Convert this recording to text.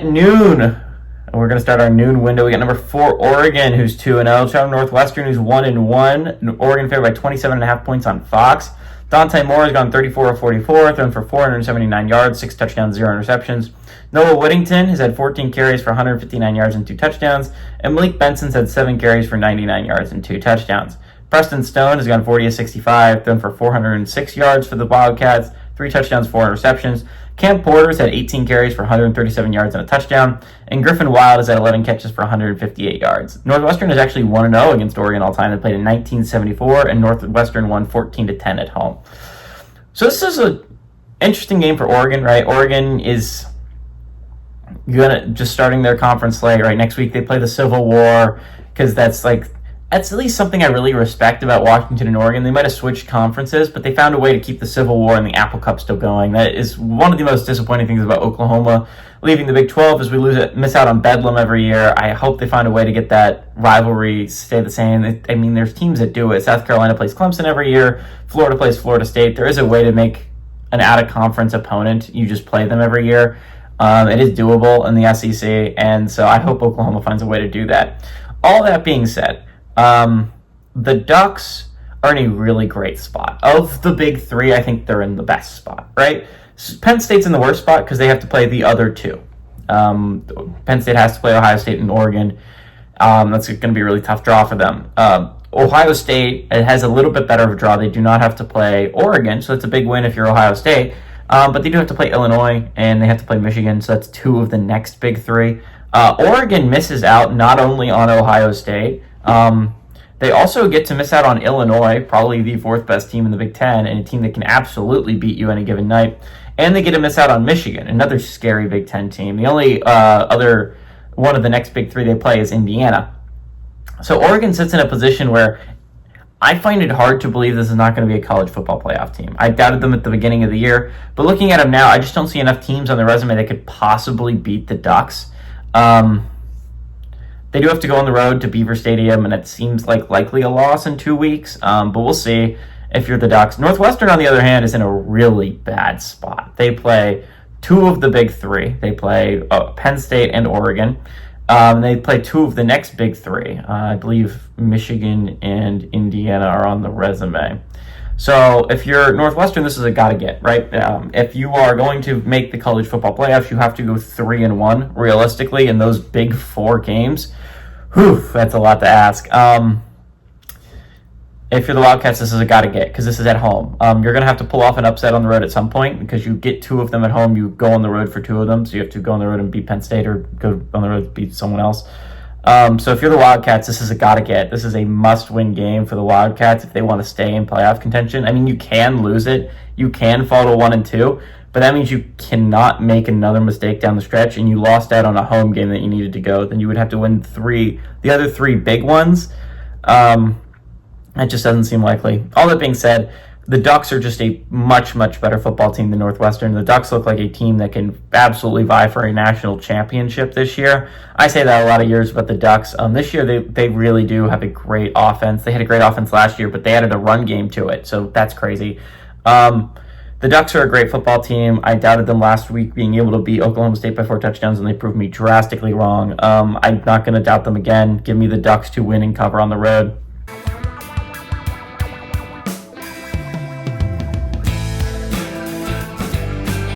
At noon, we're going to start our noon window. We got number 4, Oregon, who's 2-0. Northwestern, who's 1-1. Oregon favored by 27.5 points on Fox. Dante Moore has gone 34 of 44, thrown for 479 yards, 6 touchdowns, 0 interceptions. Noah Whittington has had 14 carries for 159 yards and 2 touchdowns. And Malik Benson's had 7 carries for 99 yards and 2 touchdowns. Preston Stone has gone 40 of 65, thrown for 406 yards for the Wildcats, 3 touchdowns, 4 interceptions. Cam Porter's had 18 carries for 137 yards and a touchdown, and Griffin Wild has had 11 catches for 158 yards. Northwestern is actually 1-0 against Oregon all time. They played in 1974, and Northwestern won 14-10 at home. So this is an interesting game for Oregon, right? Oregon is just starting their conference slate, right? Next week they play the Civil War, because that's at least something I really respect about Washington and Oregon. They might have switched conferences, but they found a way to keep the Civil War and the Apple Cup still going. That is one of the most disappointing things about Oklahoma leaving the Big 12 is we miss out on Bedlam every year. I hope they find a way to get that rivalry stay the same. I mean, there's teams that do it. South Carolina plays Clemson every year. Florida plays Florida State. There is a way to make an out-of-conference opponent. You just play them every year. It is doable in the SEC, and so I hope Oklahoma finds a way to do that. All that being said, the Ducks are in a really great spot. Of the big 3, I think they're in the best spot, right? Penn State's in the worst spot because they have to play the other 2. Penn State has to play Ohio State and Oregon. That's going to be a really tough draw for them. Ohio State has a little bit better of a draw. They do not have to play Oregon, so it's a big win if you're Ohio State. But they do have to play Illinois, and they have to play Michigan, so that's 2 of the next big 3. Oregon misses out not only on Ohio State, they also get to miss out on Illinois, probably the 4th best team in the Big Ten, and a team that can absolutely beat you any given night. And they get to miss out on Michigan, another scary Big Ten team. The only other one of the next big 3 they play is Indiana. So Oregon sits in a position where I find it hard to believe this is not going to be a college football playoff team. I doubted them at the beginning of the year, but looking at them now, I just don't see enough teams on the resume that could possibly beat the Ducks. They do have to go on the road to Beaver Stadium, and it seems like likely a loss in 2 weeks, but we'll see if you're the Ducks. Northwestern, on the other hand, is in a really bad spot. They play 2 of the big 3. They play Penn State and Oregon. They play 2 of the next big 3. I believe Michigan and Indiana are on the resume. So if you're Northwestern, this is a gotta get, right? If you are going to make the college football playoffs, you have to go 3-1 realistically in those big 4 games. Whew, that's a lot to ask. If you're the Wildcats, this is a gotta get because this is at home. You're gonna have to pull off an upset on the road at some point because you get 2 of them at home. You go on the road for 2 of them, so you have to go on the road and beat Penn State or go on the road to beat someone else. So if you're the Wildcats, this is a gotta get. This is a must-win game for the Wildcats if they want to stay in playoff contention. I mean, you can lose it. You can fall to 1-2, but that means you cannot make another mistake down the stretch, and you lost out on a home game that you needed to go. Then you would have to win the other 3 big ones. That just doesn't seem likely. All that being said, the Ducks are just a much, much better football team than Northwestern. The Ducks look like a team that can absolutely vie for a national championship this year. I say that a lot of years about the Ducks. This year, they really do have a great offense. They had a great offense last year, but they added a run game to it, so that's crazy. The Ducks are a great football team. I doubted them last week being able to beat Oklahoma State by 4 touchdowns, and they proved me drastically wrong. I'm not going to doubt them again. Give me the Ducks to win and cover on the road.